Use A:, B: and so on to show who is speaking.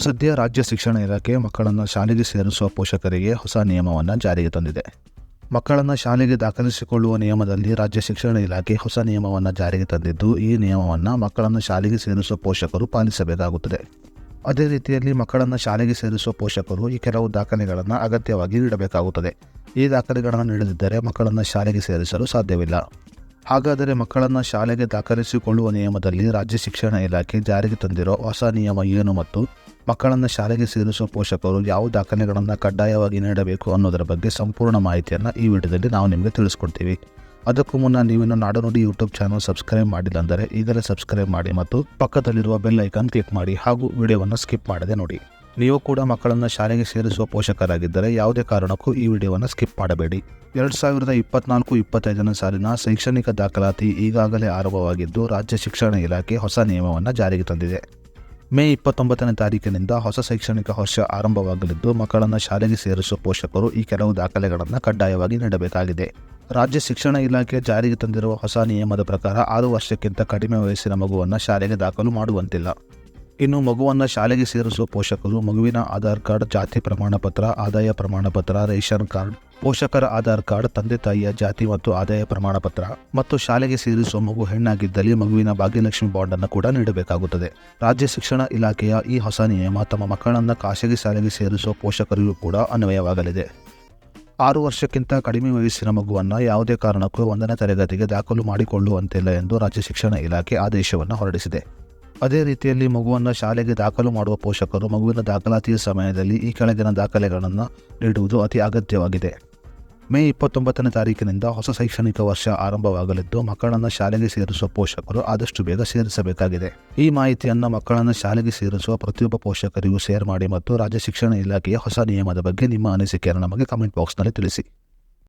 A: ಸದ್ಯ ರಾಜ್ಯ ಶಿಕ್ಷಣ ಇಲಾಖೆ ಮಕ್ಕಳನ್ನು ಶಾಲೆಗೆ ಸೇರಿಸುವ ಪೋಷಕರಿಗೆ ಹೊಸ ನಿಯಮವನ್ನು ಜಾರಿಗೆ ತಂದಿದೆ. ಮಕ್ಕಳನ್ನು ಶಾಲೆಗೆ ದಾಖಲಿಸಿಕೊಳ್ಳುವ ನಿಯಮದಲ್ಲಿ ರಾಜ್ಯ ಶಿಕ್ಷಣ ಇಲಾಖೆ ಹೊಸ ನಿಯಮವನ್ನು ಜಾರಿಗೆ ತಂದಿದ್ದು, ಈ ನಿಯಮವನ್ನು ಮಕ್ಕಳನ್ನು ಶಾಲೆಗೆ ಸೇರಿಸುವ ಪೋಷಕರು ಪಾಲಿಸಬೇಕಾಗುತ್ತದೆ. ಅದೇ ರೀತಿಯಲ್ಲಿ ಮಕ್ಕಳನ್ನು ಶಾಲೆಗೆ ಸೇರಿಸುವ ಪೋಷಕರು ಈ ಕೆಲವು ದಾಖಲೆಗಳನ್ನು ಅಗತ್ಯವಾಗಿ ನೀಡಬೇಕಾಗುತ್ತದೆ. ಈ ದಾಖಲೆಗಳನ್ನು ನೀಡದಿದ್ದರೆ ಮಕ್ಕಳನ್ನು ಶಾಲೆಗೆ ಸೇರಿಸಲು ಸಾಧ್ಯವಿಲ್ಲ. ಹಾಗಾದರೆ ಮಕ್ಕಳನ್ನು ಶಾಲೆಗೆ ದಾಖಲಿಸಿಕೊಳ್ಳುವ ನಿಯಮದಲ್ಲಿ ರಾಜ್ಯ ಶಿಕ್ಷಣ ಇಲಾಖೆ ಜಾರಿಗೆ ತಂದಿರೋ ಹೊಸ ನಿಯಮ ಏನು ಮತ್ತು ಮಕ್ಕಳನ್ನು ಶಾಲೆಗೆ ಸೇರಿಸುವ ಪೋಷಕರು ಯಾವ ದಾಖಲೆಗಳನ್ನು ಕಡ್ಡಾಯವಾಗಿ ನೀಡಬೇಕು ಅನ್ನೋದರ ಬಗ್ಗೆ ಸಂಪೂರ್ಣ ಮಾಹಿತಿಯನ್ನು ಈ ವಿಡಿಯೋದಲ್ಲಿ ನಾವು ನಿಮಗೆ ತಿಳಿಸ್ಕೊಡ್ತೀವಿ. ಅದಕ್ಕೂ ಮುನ್ನ ನೀವಿನ್ನು ನಾಡುನುಡಿ ಯೂಟ್ಯೂಬ್ ಚಾನಲ್ ಸಬ್ಸ್ಕ್ರೈಬ್ ಮಾಡಿಲ್ಲ ಅಂದರೆ ಈಗಲೇ ಸಬ್ಸ್ಕ್ರೈಬ್ ಮಾಡಿ ಮತ್ತು ಪಕ್ಕದಲ್ಲಿರುವ ಬೆಲ್ ಐಕಾನ್ ಕ್ಲಿಕ್ ಮಾಡಿ ಹಾಗೂ ವಿಡಿಯೋವನ್ನು ಸ್ಕಿಪ್ ಮಾಡದೆ ನೋಡಿ. ನೀವು ಕೂಡ ಮಕ್ಕಳನ್ನು ಶಾಲೆಗೆ ಸೇರಿಸುವ ಪೋಷಕರಾಗಿದ್ದರೆ ಯಾವುದೇ ಕಾರಣಕ್ಕೂ ಈ ವಿಡಿಯೋವನ್ನು ಸ್ಕಿಪ್ ಮಾಡಬೇಡಿ. 2024-25 ಸಾಲಿನ ಶೈಕ್ಷಣಿಕ ದಾಖಲಾತಿ ಈಗಾಗಲೇ ಆರಂಭವಾಗಿದ್ದು, ರಾಜ್ಯ ಶಿಕ್ಷಣ ಇಲಾಖೆ ಹೊಸ ನಿಯಮವನ್ನು ಜಾರಿಗೆ ತಂದಿದೆ. ಮೇ 29ನೇ ತಾರೀಕಿನಿಂದ ಹೊಸ ಶೈಕ್ಷಣಿಕ ವರ್ಷ ಆರಂಭವಾಗಲಿದ್ದು, ಮಕ್ಕಳನ್ನು ಶಾಲೆಗೆ ಸೇರಿಸುವ ಪೋಷಕರು ಈ ಕೆಲವು ದಾಖಲೆಗಳನ್ನು ಕಡ್ಡಾಯವಾಗಿ ನೀಡಬೇಕಾಗಿದೆ. ರಾಜ್ಯ ಶಿಕ್ಷಣ ಇಲಾಖೆ ಜಾರಿಗೆ ತಂದಿರುವ ಹೊಸ ನಿಯಮದ ಪ್ರಕಾರ 6 ವರ್ಷಕ್ಕಿಂತ ಕಡಿಮೆ ವಯಸ್ಸಿನ ಮಗುವನ್ನು ಶಾಲೆಗೆ ದಾಖಲು ಮಾಡುವಂತಿಲ್ಲ. ಇನ್ನು ಮಗುವನ್ನು ಶಾಲೆಗೆ ಸೇರಿಸುವ ಪೋಷಕರು ಮಗುವಿನ ಆಧಾರ್ ಕಾರ್ಡ್, ಜಾತಿ ಪ್ರಮಾಣ ಪತ್ರ, ಆದಾಯ ಪ್ರಮಾಣ ಪತ್ರ, ರೇಷನ್ ಕಾರ್ಡ್, ಪೋಷಕರ ಆಧಾರ್ ಕಾರ್ಡ್, ತಂದೆ ತಾಯಿಯ ಜಾತಿ ಮತ್ತು ಆದಾಯ ಪ್ರಮಾಣ ಪತ್ರ ಮತ್ತು ಶಾಲೆಗೆ ಸೇರಿಸುವ ಮಗು ಹೆಣ್ಣಾಗಿದ್ದಲ್ಲಿ ಮಗುವಿನ ಭಾಗ್ಯಲಕ್ಷ್ಮಿ ಬಾಂಡನ್ನು ಕೂಡ ನೀಡಬೇಕಾಗುತ್ತದೆ. ರಾಜ್ಯ ಶಿಕ್ಷಣ ಇಲಾಖೆಯ ಈ ಹೊಸ ನಿಯಮ ತಮ್ಮ ಮಕ್ಕಳನ್ನು ಖಾಸಗಿ ಶಾಲೆಗೆ ಸೇರಿಸುವ ಪೋಷಕರಿಗೂ ಕೂಡ ಅನ್ವಯವಾಗಲಿದೆ. 6 ವರ್ಷಕ್ಕಿಂತ ಕಡಿಮೆ ವಯಸ್ಸಿನ ಮಗುವನ್ನು ಯಾವುದೇ ಕಾರಣಕ್ಕೂ 1ನೇ ತರಗತಿಗೆ ದಾಖಲು ಮಾಡಿಕೊಳ್ಳುವಂತಿಲ್ಲ ಎಂದು ರಾಜ್ಯ ಶಿಕ್ಷಣ ಇಲಾಖೆ ಆದೇಶವನ್ನು ಹೊರಡಿಸಿದೆ. ಅದೇ ರೀತಿಯಲ್ಲಿ ಮಗುವನ್ನು ಶಾಲೆಗೆ ದಾಖಲು ಮಾಡುವ ಪೋಷಕರು ಮಗುವಿನ ದಾಖಲಾತಿಯ ಸಮಯದಲ್ಲಿ ಈ ಕೆಳಗಿನ ದಾಖಲೆಗಳನ್ನು ನೀಡುವುದು ಅತಿ ಅಗತ್ಯವಾಗಿದೆ. ಮೇ 29ನೇ ತಾರೀಕಿನಿಂದ ಹೊಸ ಶೈಕ್ಷಣಿಕ ವರ್ಷ ಆರಂಭವಾಗಲಿದ್ದು, ಮಕ್ಕಳನ್ನು ಶಾಲೆಗೆ ಸೇರಿಸುವ ಪೋಷಕರು ಆದಷ್ಟು ಬೇಗ ಸೇರಿಸಬೇಕಾಗಿದೆ. ಈ ಮಾಹಿತಿಯನ್ನು ಮಕ್ಕಳನ್ನು ಶಾಲೆಗೆ ಸೇರಿಸುವ ಪ್ರತಿಯೊಬ್ಬ ಪೋಷಕರಿಗೂ ಶೇರ್ ಮಾಡಿ ಮತ್ತು ರಾಜ್ಯ ಶಿಕ್ಷಣ ಇಲಾಖೆಯ ಹೊಸ ನಿಯಮದ ಬಗ್ಗೆ ನಿಮ್ಮ ಅನಿಸಿಕೆಯನ್ನು ನಮಗೆ ಕಮೆಂಟ್ ಬಾಕ್ಸ್ನಲ್ಲಿ ತಿಳಿಸಿ.